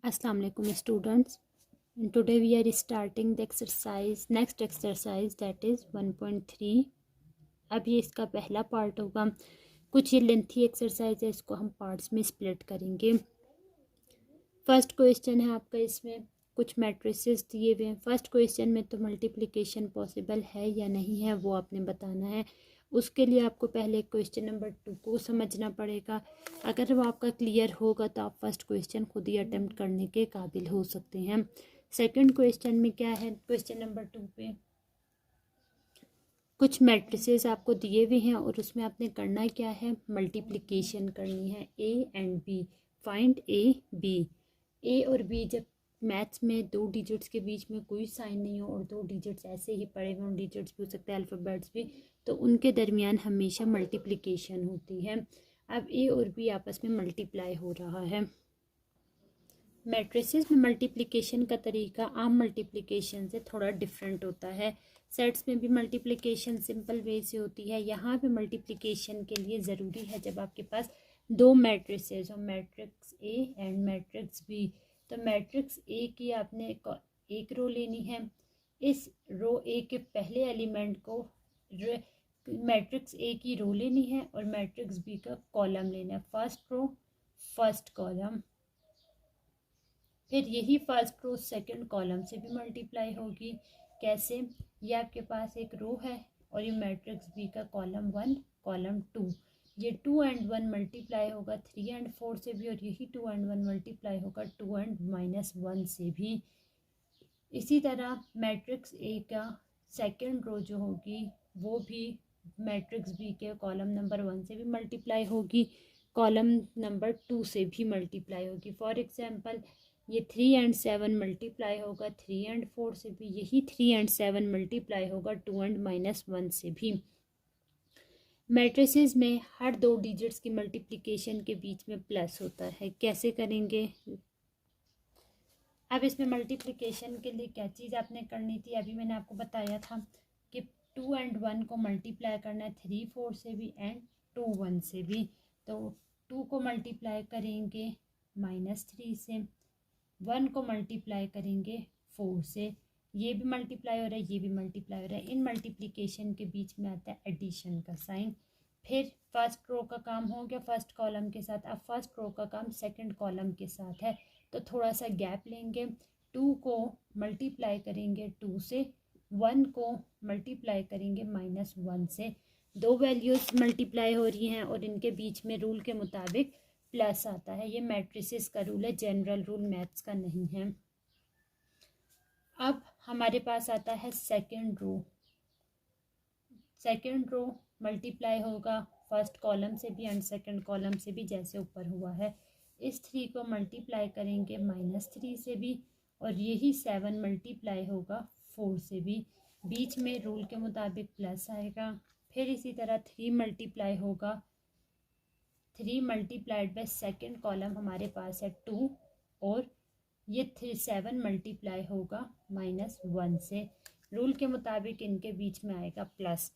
Assalamu alaikum students. And today we are starting the next exercise that is 1.3. अब ये इसका पहला part होगा। कुछ ये लेंथी एक्सरसाइज है, इसको हम पार्ट्स में स्प्लिट करेंगे। फर्स्ट क्वेश्चन है आपका, इसमें कुछ मैट्रिसेस दिए हुए हैं। फर्स्ट क्वेश्चन में तो मल्टीप्लिकेशन पॉसिबल है या नहीं है वो आपने बताना है। उसके लिए आपको पहले क्वेश्चन नंबर 2 को समझना पड़ेगा। अगर वो आपका क्लियर होगा तो आप फर्स्ट क्वेश्चन खुद ही अटेम्प्ट करने के काबिल हो सकते हैं। सेकंड क्वेश्चन में क्या है, क्वेश्चन नंबर 2 पे कुछ मैट्रिसेस आपको दिए हुए हैं और उसमें आपने करना क्या है, मल्टीप्लिकेशन करनी है A and B. Find A B. A और बी जब मैथ्स में दो डिजिट्स के बीच में कोई साइन नहीं हो और दो डिजिट्स ऐसे ही पड़े हुए, डिजिट्स भी हो सकते हैं अल्फ़ाबेट्स भी, तो उनके दरमियान हमेशा मल्टीप्लिकेशन होती है। अब ए और बी आपस में मल्टीप्लाई हो रहा है। मैट्रिसेस में मल्टीप्लिकेशन का तरीका आम मल्टीप्लिकेशन से थोड़ा डिफरेंट होता है। सेट्स में भी मल्टीप्लिकेशन सिंपल वे से होती है। यहाँ पे मल्टीप्लिकेशन के लिए ज़रूरी है जब आपके पास दो मैट्रिसेस हो, matrix A and matrix B. तो मैट्रिक्स ए की आपने एक रो लेनी है। इस रो ए के पहले एलिमेंट को मैट्रिक्स ए की रो लेनी है और मैट्रिक्स बी का कॉलम लेना है। फर्स्ट रो फर्स्ट कॉलम, फिर यही फर्स्ट रो सेकंड कॉलम से भी मल्टीप्लाई होगी। कैसे, ये आपके पास एक रो है और ये मैट्रिक्स बी का कॉलम 1 कॉलम 2, ये 2 एंड 1 मल्टीप्लाई होगा 3 एंड 4 से भी, और यही 2 एंड 1 मल्टीप्लाई होगा 2 एंड -1 से भी। इसी तरह मैट्रिक्स ए का सेकंड रो जो होगी वो भी मैट्रिक्स बी के कॉलम नंबर 1 से भी मल्टीप्लाई होगी, कॉलम नंबर 2 से भी मल्टीप्लाई होगी। फॉर एग्जांपल ये 3 एंड 7 मल्टीप्लाई होगा 3 एंड 4 से भी, यही 3 एंड 7 मल्टीप्लाई होगा 2 एंड -1 से भी। मैट्रिसेस में हर दो डिजिट्स की मल्टीप्लिकेशन के बीच में प्लस होता है। कैसे करेंगे, अब इसमें मल्टीप्लिकेशन के लिए क्या चीज़ आपने करनी थी, अभी मैंने आपको बताया था कि 2 एंड 1 को मल्टीप्लाई करना है 3 4 से भी एंड 2 1 से भी। तो 2 को मल्टीप्लाई करेंगे -3 से, 1 को मल्टीप्लाई करेंगे 4 से, ये भी मल्टीप्लाई हो रहा है, ये भी मल्टीप्लाई हो रहा है। इन मल्टीप्लिकेशन के बीच में आता है एडिशन का साइन। फिर फर्स्ट रो का काम हो गया फर्स्ट कॉलम के साथ, अब फर्स्ट रो का काम सेकंड कॉलम के साथ है। तो थोड़ा सा गैप लेंगे, 2 को मल्टीप्लाई करेंगे 2 से, 1 को मल्टीप्लाई करेंगे -1 से। दो वैल्यूज़ मल्टीप्लाई हो रही हैं और इनके बीच में रूल के मुताबिक प्लस आता है। ये मैट्रिसेस का रूल है, जनरल रूल मैथ्स का नहीं है। अब हमारे पास आता है second row. Second row multiply होगा फर्स्ट कॉलम से भी एंड सेकंड कॉलम से भी, जैसे ऊपर हुआ है। इस 3 को मल्टीप्लाई करेंगे -3 से भी, और यही 7 मल्टीप्लाई होगा 4 से भी, बीच में रूल के मुताबिक प्लस आएगा। फिर इसी तरह 3 मल्टीप्लाई होगा, 3 मल्टीप्लाइड बाय सेकंड कॉलम हमारे पास है 2, और ये 7 मल्टीप्लाई होगा -1 से, रूल के मुताबिक इनके बीच में आएगा प्लस।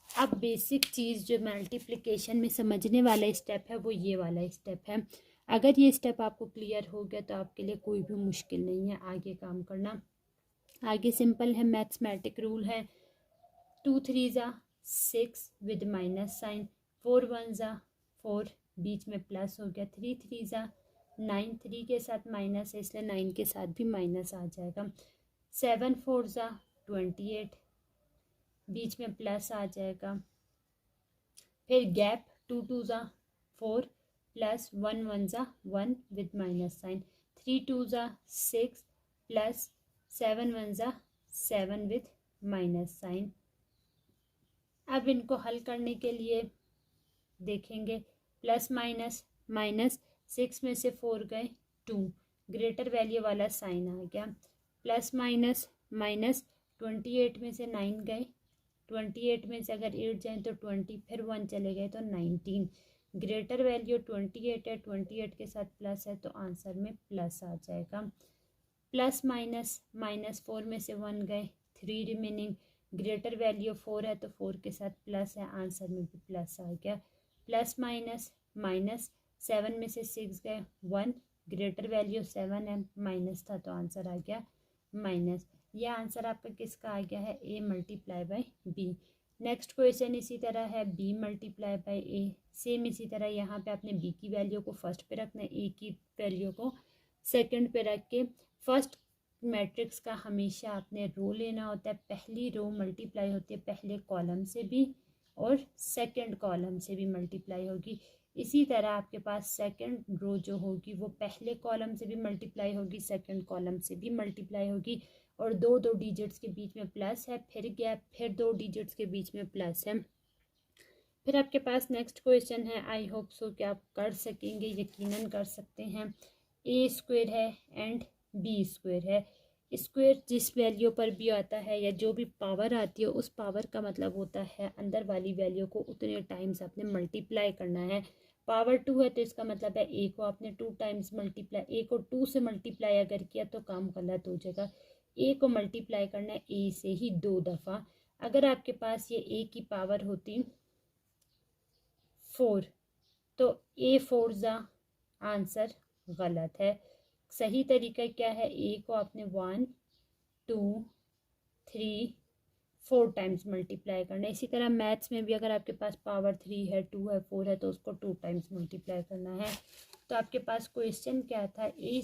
अब बेसिक चीज़ जो मल्टीप्लिकेशन में समझने वाला स्टेप है वो ये वाला स्टेप है। अगर ये स्टेप आपको क्लियर हो गया तो आपके लिए कोई भी मुश्किल नहीं है आगे काम करना। आगे सिंपल है, मैथमेटिक रूल है। 2 3 ज़ा 6 विद माइनस साइन, 4 1 ज़ा 4, बीच में प्लस हो गया, 3 3 ज़ा 9, 3 के साथ माइनस है इसलिए 9 के साथ भी माइनस आ जाएगा। 7 4 ज़ा 28, बीच में प्लस आ जाएगा। फिर गैप 2 2 ज़ा 4 प्लस 1 1 ज़ा 1 विद माइनस साइन, 3 2 ज़ा 6 प्लस 7 1 ज़ा 7 विद माइनस साइन। अब इनको हल करने के लिए देखेंगे, प्लस माइनस माइनस, 6 में से 4 गए 2, ग्रेटर वैल्यू वाला साइन आ गया। प्लस माइनस माइनस, 28 में से 9 गए, 28 में से अगर 8 जाएँ तो 20, फिर 1 चले गए तो 19, ग्रेटर वैल्यू 28 है, 28 के साथ प्लस है तो आंसर में प्लस आ जाएगा। प्लस माइनस माइनस, 4 में से 1 गए 3 रिमेनिंग, ग्रेटर वैल्यू 4 है तो 4 के साथ प्लस है, आंसर में भी प्लस आ गया। प्लस माइनस माइनस, 7 में से 6 गए 1, ग्रेटर वैल्यू 7 है, माइनस था तो आंसर आ गया माइनस। यह आंसर आपका किसका आ गया है, A multiply by B. Next question इसी तरह है, B multiply by A. Same इसी तरह यहाँ पे आपने बी की वैल्यू को फर्स्ट पे रखना है, ए की वैल्यू को सेकंड पे रख के फर्स्ट मैट्रिक्स का हमेशा आपने रो लेना होता है। पहली रो मल्टीप्लाई होती है पहले कॉलम से भी और सेकंड कॉलम से भी मल्टीप्लाई होगी। इसी तरह आपके पास सेकंड रो जो होगी वो पहले कॉलम से भी मल्टीप्लाई होगी, सेकंड कॉलम से भी मल्टीप्लाई होगी, और दो दो डिजिट्स के बीच में प्लस है, फिर गैप, फिर दो डिजिट्स के बीच में प्लस है। फिर आपके पास नेक्स्ट क्वेश्चन है, आई होप सो कि आप कर सकेंगे, यकीनन कर सकते हैं। ए स्क्वायर है एंड बी स्क्वायर है। स्क्वायर जिस वैल्यू पर भी आता है या जो भी पावर आती है उस पावर का मतलब होता है अंदर वाली वैल्यू को उतने टाइम्स आपने मल्टीप्लाई करना है। पावर 2 है तो इसका मतलब है ए को आपने 2 टाइम्स मल्टीप्लाई, ए को 2 से मल्टीप्लाई अगर किया तो काम गलत हो जाएगा। ए को मल्टीप्लाई करना है ए से ही 2 दफ़ा। अगर आपके पास ये ए की पावर होती 4 तो ए 4 ज़ा आंसर गलत है। सही तरीका क्या है, ए को आपने 1 2 3 4 टाइम्स मल्टीप्लाई करना है। इसी तरह मैथ्स में भी अगर आपके पास पावर 3 है 2 है 4 है तो उसको 2 टाइम्स मल्टीप्लाई करना है। तो आपके पास क्वेश्चन क्या था, ए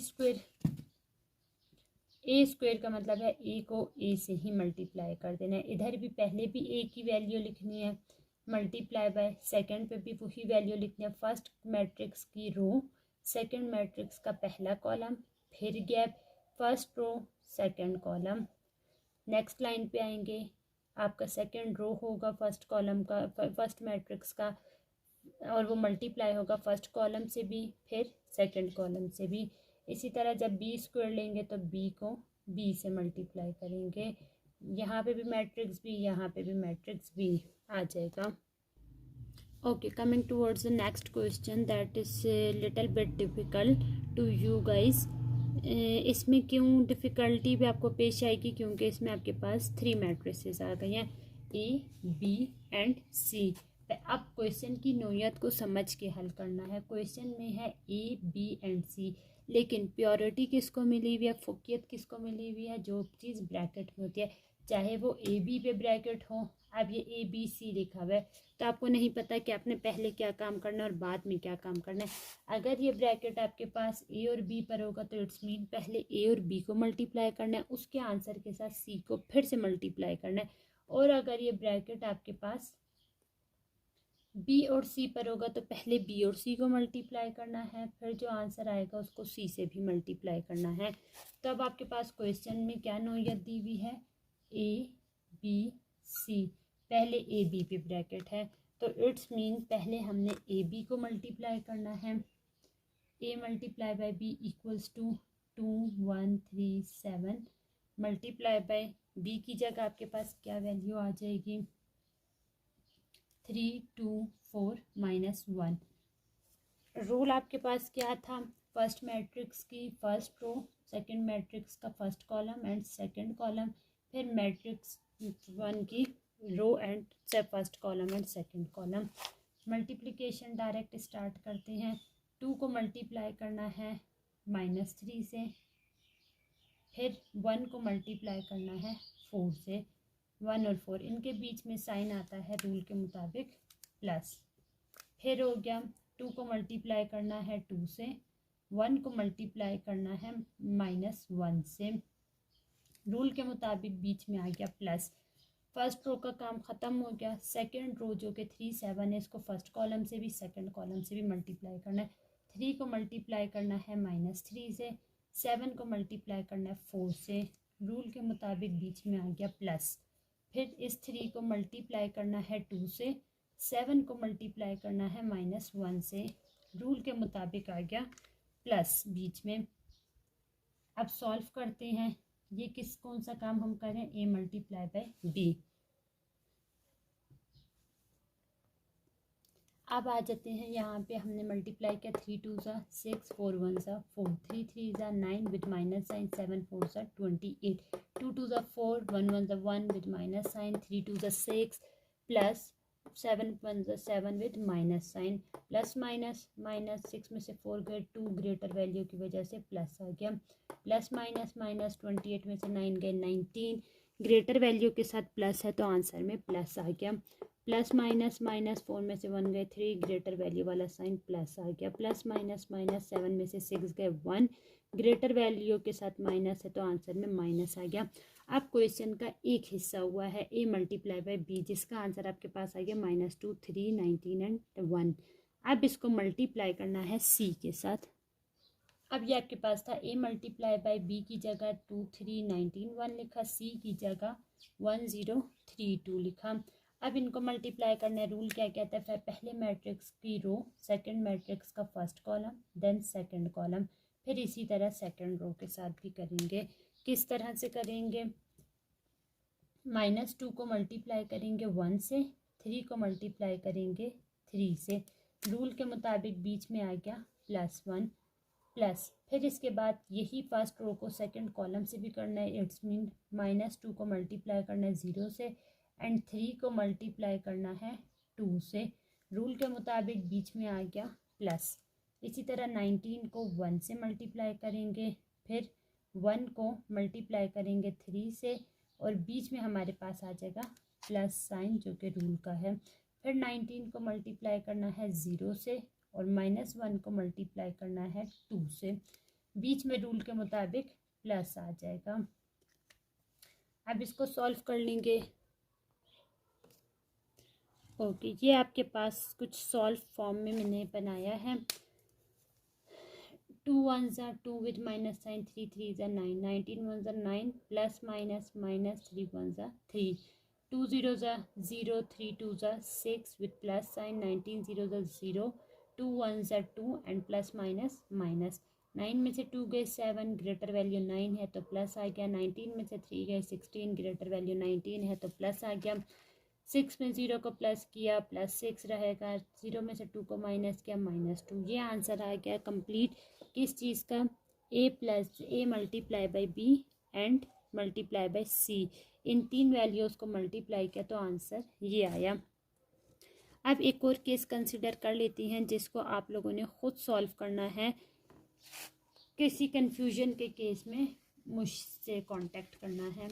स्क्वायर का मतलब है ए को ए से ही मल्टीप्लाई कर देना है। इधर भी पहले भी ए की वैल्यू लिखनी है, मल्टीप्लाई बाय सेकंड पे भी वही वैल्यू लिखनी है। फर्स्ट मैट्रिक्स की रो, सेकंड मैट्रिक्स का पहला कॉलम, फिर gap, first row second column. Next line पे आएंगे, आपका सेकंड रो होगा फर्स्ट कॉलम का, फर्स्ट मैट्रिक्स का, और वो मल्टीप्लाई होगा फर्स्ट कॉलम से भी फिर सेकंड कॉलम से भी। इसी तरह जब बी स्क्वायर लेंगे तो बी को बी से मल्टीप्लाई करेंगे, यहाँ पे भी मैट्रिक्स बी, यहाँ पे भी मैट्रिक्स बी आ जाएगा। Okay, coming towards the next question that is little bit difficult to you guys. इसमें क्यों डिफ़िकल्टी भी आपको पेश आएगी, क्योंकि इसमें आपके पास 3 मैट्रिसेस आ गई हैं, ए बी एंड सी। अब क्वेश्चन की नोयत को समझ के हल करना है। क्वेश्चन में है ए बी एंड सी, लेकिन प्योरिटी किसको मिली हुई है, फुकियत किसको मिली हुई है, जो चीज़ ब्रैकेट में होती है, चाहे वो ए बी पे ब्रैकेट हो। अब ये ए बी सी लिखा हुआ है तो आपको नहीं पता कि आपने पहले क्या काम करना है और बाद में क्या काम करना है। अगर ये ब्रैकेट आपके पास ए और बी पर होगा तो इट्स मीन पहले ए और बी को मल्टीप्लाई करना है, उसके आंसर के साथ सी को फिर से मल्टीप्लाई करना है। और अगर ये ब्रैकेट आपके पास बी और सी पर होगा तो पहले बी और सी को मल्टीप्लाई करना है, फिर जो आंसर आएगा उसको सी से भी मल्टीप्लाई करना है। तो अब आपके पास क्वेश्चन में क्या नोयत दी हुई है, ए बी सी, पहले ए बी पे ब्रैकेट है तो इट्स मीन पहले हमने ए बी को मल्टीप्लाई करना है। A multiply by B equals to 2 1 3 7 multiply by B की जगह आपके पास क्या वैल्यू आ जाएगी, 3 2 4 -1। रूल आपके पास क्या था, फर्स्ट मैट्रिक्स की फर्स्ट रो, सेकंड मैट्रिक्स का first column and second column, फिर मैट्रिक्स 1 की row and first column and second column. Multiplication direct start करते हैं। 2 को मल्टीप्लाई करना है -3 से, फिर 1 को मल्टीप्लाई करना है 4 से। 1 और 4 इनके बीच में साइन आता है रूल के मुताबिक प्लस। फिर हो गया 2 को मल्टीप्लाई करना है 2 से, 1 को मल्टीप्लाई करना है -1 से, रूल के मुताबिक बीच में आ गया प्लस। फर्स्ट रो का काम ख़त्म हो गया। सेकंड रो जो कि 3 7 है, इसको फर्स्ट कॉलम से भी सेकंड कॉलम से भी मल्टीप्लाई करना है। 3 को मल्टीप्लाई करना है -3 से, 7 को मल्टीप्लाई करना है 4 से, रूल के मुताबिक बीच में आ गया प्लस। फिर इस 3 को मल्टीप्लाई करना है 2 से, 7 को मल्टीप्लाई करना है -1 से, रूल के मुताबिक आ गया प्लस बीच में। अब सॉल्व करते हैं, ये कौन सा काम हम करें, ए मल्टीप्लाई बाय बी। अब आ जाते हैं यहाँ पे, हमने मल्टीप्लाई किया 3 2 ज़ा 6 4 1 ज़ा 4 3 3 ज़ा 9 विद माइनस साइन 7 4 ज़ा 28 2 2 ज़ा 4 1 1 ज़ा 1 विद माइनस साइन 3 2 ज़ा 6 प्लस 7 वन ज़ा 7 with minus sign, plus minus minus 6 में से 4 गए 2 ग्रेटर वैल्यू की वजह से प्लस आ गया, प्लस माइनस माइनस 28 में से 9 गए 19 ग्रेटर वैल्यू के साथ प्लस है तो आंसर में प्लस आ गया, प्लस माइनस माइनस 4 में से 1 गए 3 ग्रेटर वैल्यू वाला साइन प्लस आ गया, प्लस माइनस माइनस 7 में से 6 गए 1 ग्रेटर वैल्यू के साथ माइनस है तो आंसर में माइनस आ गया। अब क्वेश्चन का एक हिस्सा हुआ है a मल्टीप्लाई बाय b, जिसका आंसर आपके पास आ गया -2 3 19 एंड 1। अब इसको मल्टीप्लाई करना है c के साथ। अब ये आपके पास था a मल्टीप्लाई बाय b की जगह 2 3 19 1 लिखा, c की जगह 1 0 3 2 लिखा। अब इनको मल्टीप्लाई करना है। रूल क्या कहता है, पहले मैट्रिक्स की रो सेकंड मैट्रिक्स का first column then second column, फिर इसी तरह सेकंड रो के साथ भी करेंगे। किस तरह से करेंगे, -2 को मल्टीप्लाई करेंगे 1 से, 3 को मल्टीप्लाई करेंगे 3 से, रूल के मुताबिक बीच में आ गया +1 प्लस, फिर इसके बाद यही फर्स्ट रो को सेकंड कॉलम से भी करना है, इट्स मीन -2 को मल्टीप्लाई करना है 0 से एंड 3 को मल्टीप्लाई करना है 2 से, रूल के मुताबिक बीच में आ गया प्लस। इसी तरह 19 को 1 से मल्टीप्लाई करेंगे, फिर 1 को मल्टीप्लाई करेंगे 3 से और बीच में हमारे पास आ जाएगा प्लस साइन जो कि रूल का है। फिर 19 को मल्टीप्लाई करना है 0 से और -1 को मल्टीप्लाई करना है 2 से, बीच में रूल के मुताबिक प्लस आ जाएगा। अब इसको सॉल्व कर लेंगे। ओके, ये आपके पास कुछ सॉल्व फॉर्म में मैंने बनाया है। 2 1 ज़ा 2 विद माइनस साइन, 3 3 ज़ा 9, 19 1 ज़ा 9 प्लस माइनस माइनस 3 1 ज़ा 3, 2 0 ज़ा 0, 3 2 ज़ा 6 विद प्लस साइन, 19 0 ज़ा 0, 2 1 ज़ा 2 एंड प्लस माइनस माइनस, 9 में से 2 गए 7 ग्रेटर वैल्यू 9 है तो प्लस आ गया, 19 में से 3 गए 16 ग्रेटर वैल्यू 19 है तो प्लस आ गया, 6 में 0 को प्लस किया +6 रहेगा, 0 में से 2 को माइनस किया -2। ये आंसर आ गया कंप्लीट किस चीज़ का, a multiply by b and multiply by c, इन तीन वैल्यूज़ को मल्टीप्लाई किया तो आंसर ये आया। अब एक और केस कंसिडर कर लेती हैं जिसको आप लोगों ने खुद सॉल्व करना है। किसी कन्फ्यूजन के केस में मुझसे कांटेक्ट करना है।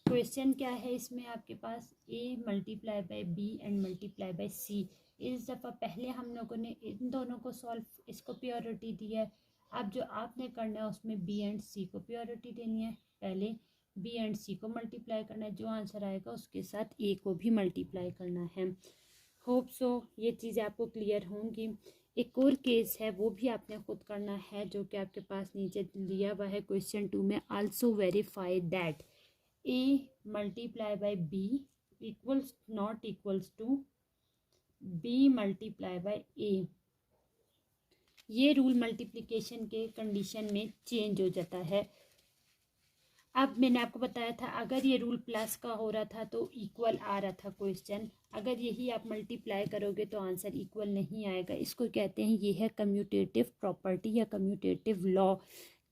क्वेश्चन क्या है इसमें आपके पास, a multiply by b and multiply by c। इस दफ़ा पहले हम लोगों ने इन दोनों को सॉल्व, इसको प्योरिटी दी है। अब जो आपने करना है उसमें b एंड c को प्योरिटी देनी है। पहले b एंड c को मल्टीप्लाई करना है, जो आंसर आएगा उसके साथ a को भी मल्टीप्लाई करना है। होप सो ये चीज़ें आपको क्लियर होंगी। एक और केस है वो भी आपने खुद करना है जो कि आपके पास नीचे दिया हुआ है क्वेश्चन 2 में। Also verify that a multiply by b equals not equals to b multiply by a। ये रूल मल्टीप्लिकेशन के कंडीशन में चेंज हो जाता है। अब मैंने आपको बताया था अगर ये रूल प्लस का हो रहा था तो इक्वल आ रहा था क्वेश्चन, अगर यही आप मल्टीप्लाई करोगे तो आंसर इक्वल नहीं आएगा। इसको कहते हैं, ये है कम्यूटेटिव प्रॉपर्टी या कम्यूटेटिव लॉ।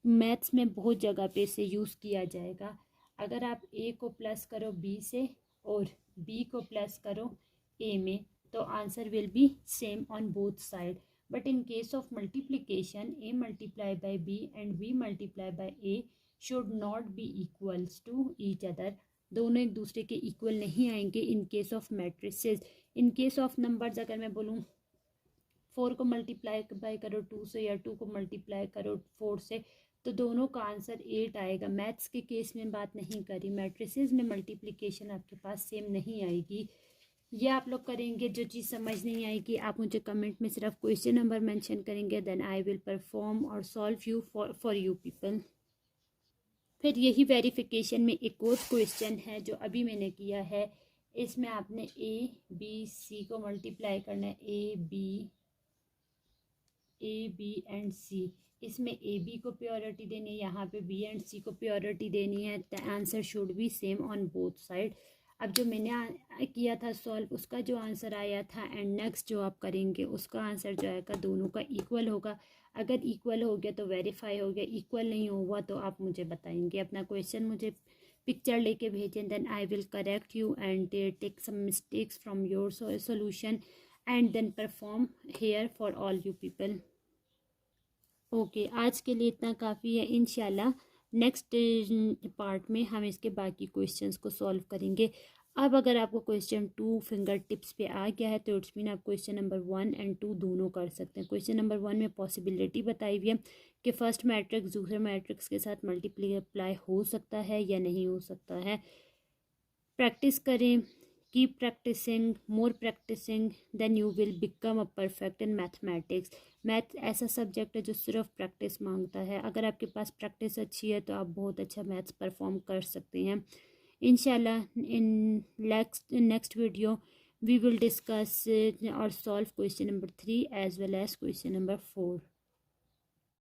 मैथ्स में बहुत जगह पे इसे यूज़ किया जाएगा। अगर आप a को प्लस करो b से और b को प्लस करो a में तो answer will be same on both side, but in case of multiplication a multiply by b and b multiply by a should not be equals to each other. दोनों एक दूसरे के इक्वल नहीं आएंगे in case of matrices. In case of numbers अगर मैं बोलूँ 4 को मल्टीप्लाई बाई करो 2 से या 2 को मल्टीप्लाई करो 4 से तो दोनों का आंसर 8 आएगा। मैथ्स के केस में बात नहीं करी, मैट्रिसेस में मल्टीप्लिकेशन आपके पास सेम नहीं आएगी। ये आप लोग करेंगे। जो चीज़ समझ नहीं आएगी आप मुझे कमेंट में सिर्फ क्वेश्चन नंबर मेंशन करेंगे, देन आई विल परफॉर्म और solve you for you people. फिर यही वेरिफिकेशन में एक और क्वेश्चन है जो अभी मैंने किया है। इसमें आपने a b c को मल्टीप्लाई करना है, a b एंड c। इसमें a b को प्योरिटी देनी है, यहाँ पे b एंड c को प्योरिटी देनी है। The answer should be same on both side. अब जो मैंने किया था सॉल्व उसका जो आंसर आया था एंड नेक्स्ट जो आप करेंगे उसका आंसर जो आएगा दोनों का इक्वल होगा। अगर इक्वल हो गया तो वेरीफाई हो गया, इक्वल नहीं हुआ तो आप मुझे बताएंगे। अपना क्वेश्चन मुझे पिक्चर लेके भेजें, then I will correct you and take some mistakes from your solution and then perform here for all you people. Okay, आज के लिए इतना काफ़ी है। इंशाल्लाह नेक्स्ट पार्ट में हम इसके बाकी क्वेश्चंस को सॉल्व करेंगे। अब अगर आपको क्वेश्चन 2 फिंगर टिप्स पे आ गया है तो इट्स मीन आप क्वेश्चन नंबर 1 एंड 2 दोनों कर सकते हैं। क्वेश्चन नंबर 1 में पॉसिबिलिटी बताई हुई है कि फर्स्ट मैट्रिक्स दूसरे मैट्रिक्स के साथ मल्टीप्लाई हो सकता है या नहीं हो सकता है। प्रैक्टिस करें, keep practicing, more practicing, then you will become a perfect in mathematics. Math ऐसा सब्जेक्ट है जो सिर्फ प्रैक्टिस मांगता है। अगर आपके पास प्रैक्टिस अच्छी है तो आप बहुत अच्छा मैथ्स परफॉर्म कर सकते हैं। इंशाल्लाह in next video we will discuss or solve question number 3 as well as question number 4.